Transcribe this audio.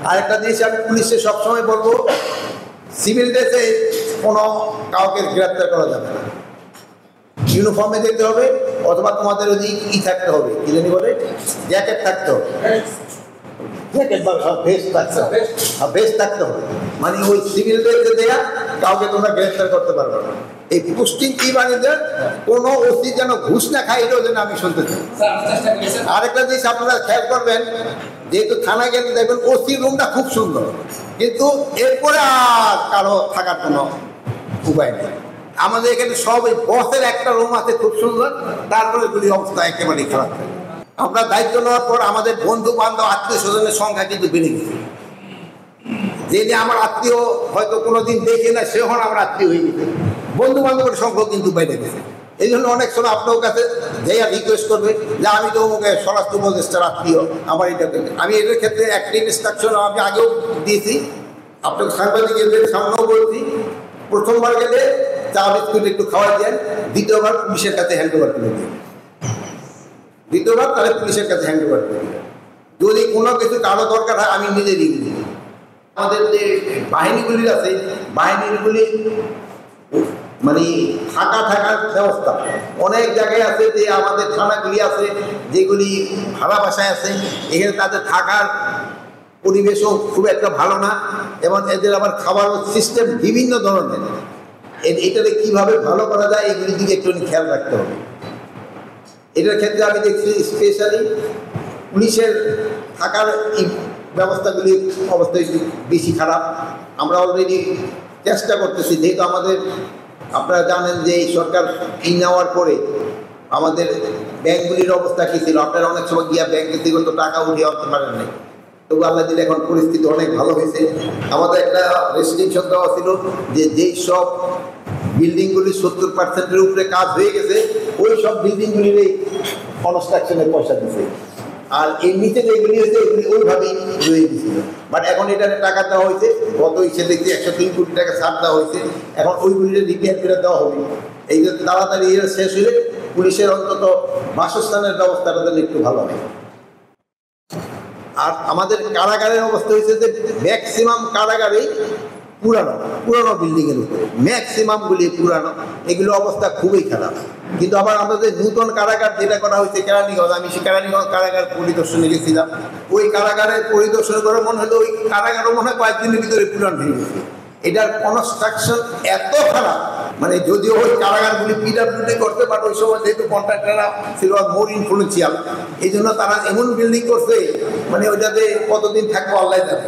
আরেকটা জিনিস আমি পুলিশে সবসময় বলবো, সিভিল ড্রেসে কোনো কাউকে গ্রেপ্তার করা যাবে না, ইউনিফর্মে যেতে হবে, অথবা তোমাদের ওই থাকতে হবে, কি জানি বলে, জ্যাকেট থাকতে হবে, জ্যাকেট বা ভেস্ট থাকতে হবে, ভেস্ট থাকতে হবে, মানে ওই সিভিল ড্রেসে দেয়া কাউকে তোমরা গ্রেপ্তার করতে পারবে না। এই পোস্টিং কি বানিয়ে কোনো ওসি যেন ঘুষ না খায়, এটাও যেন আমি শুনতে চাই। আরেকটা জিনিস আপনারা খেয়াল করবেন, যেহেতু থানা গেলে দেখবেন ওসি রুমটা খুব সুন্দর, কিন্তু এরপরে আর কারো থাকার কোনো উপায় নেই। আমাদের এখানে সব এই বসের একটা রুম আছে খুব সুন্দর, তারপরে এগুলি অবস্থা একেবারেই খারাপ থাকে। আমরা দায়িত্ব নেওয়ার পর আমাদের বন্ধু বান্ধব আত্মীয় স্বজনের সংখ্যা কিন্তু বেড়ে গেছে। যিনি আমার আত্মীয় হয়তো কোনোদিন দেখে না, সে হন আমার আত্মীয় হয়ে গেছে, বন্ধু বান্ধবের সংখ্যা কিন্তু বেড়ে গেছে। এই জন্য অনেক সময় আপনার কাছে যাইয়া রিকোয়েস্ট করবে যে আমি তো আমাকে স্বরাষ্ট্র উপদেষ্টার আত্মীয়, আমার এটা আমি এটার ক্ষেত্রে একটা ইনস্ট্রাকশন আমি আগেও দিয়েছি, আপনাকে সাংবাদিকদের সামনেও বলছি, প্রথমবার গেলে চা বিস্কুট একটু খাওয়া দেন, দ্বিতীয়বার পুলিশের কাছে হ্যান্ড ওভার করে দিন, দ্বিতীয়বার তাহলে পুলিশের কাছে হ্যান্ড ওভার করে দিন। যদি কোনো কিছু কারো দরকার হয় আমি নিজে দিয়ে দিই। আমাদের যে বাহিনীগুলি আছে, বাহিনীগুলি মানে থাকার ব্যবস্থা অনেক জায়গায় আছে, যে আমাদের থানাগুলি আছে যেগুলি ভাড়া বাসায় আছে, এখানে তাদের থাকার পরিবেশও খুব একটা ভালো না, এবং এদের আবার খাবার সিস্টেম বিভিন্ন ধরনের, এটাতে কীভাবে ভালো করা যায় এগুলির দিকে একটু খেয়াল রাখতে হবে। এটার ক্ষেত্রে আমি দেখছি স্পেশালি পুলিশের থাকার ব্যবস্থাগুলির অবস্থা বেশি খারাপ। আমরা অলরেডি চেষ্টা করতেছি, যেহেতু আমাদের আপনারা জানেন যে এই সরকার নেওয়ার পরে আমাদের ব্যাংকগুলির অবস্থা কী ছিল, আপনারা অনেক সময় গিয়া ব্যাংকে থেকে তো টাকা উঠিয়ে আনতে পারেন নাই, তবু আল্লাহ দিলে এখন পরিস্থিতি অনেক ভালো হয়েছে। আমাদের একটা রেস্ট্রিকশন দেওয়া ছিল যে যেই সব বিল্ডিংগুলি 70% উপরে কাজ হয়ে গেছে, ওই সব বিল্ডিংগুলির এই কনস্ট্রাকশনের পয়সা দিচ্ছে, আর এই নিচে যেগুলি হয়েছে এগুলি ওইভাবেই রয়ে গেছিল। বাট এখন এটার টাকা দেওয়া হয়েছে, গত ইসে দেখছি 103 কোটি টাকা ছাড় দেওয়া হয়েছে, এখন ওইগুলি রিপেয়ার করে দেওয়া হবে। এই যে তাড়াতাড়ি এর শেষ হলে পুলিশের অন্তত বাসস্থানের ব্যবস্থাটা যেন একটু ভালো হয়। আর আমাদের কারাগারের অবস্থা হয়েছে যে ম্যাক্সিমাম কারাগারেই পুরানো বিল্ডিংয়ের উপরে, ম্যাক্সিমামগুলি পুরানো, এগুলো অবস্থা খুবই খারাপ। কিন্তু আবার আমাদের নূতন কারাগার যেটা করা হয়েছে কেরানীগঞ্জ, আমি সেই কেরানীগঞ্জ কারাগার পরিদর্শনে গেছিলাম, ওই কারাগারের পরিদর্শন করে মনে হলো ওই কারাগারও মনে হয় কয়েকদিনের ভিতরে পুরান হয়ে গেছে। এটার কনস্ট্রাকশন এত খারাপ, মানে যদিও ওই কারাগারগুলি পিডব্লিউডি করতে, বাট ওই সময় যেহেতু কন্ট্রাক্টররা ছিল মোর ইনফ্লুয়েন্সিয়াল, এই জন্য তারা এমন বিল্ডিং করছে, মানে ওইটাতে কতদিন থাকবো আল্লাহ জানে।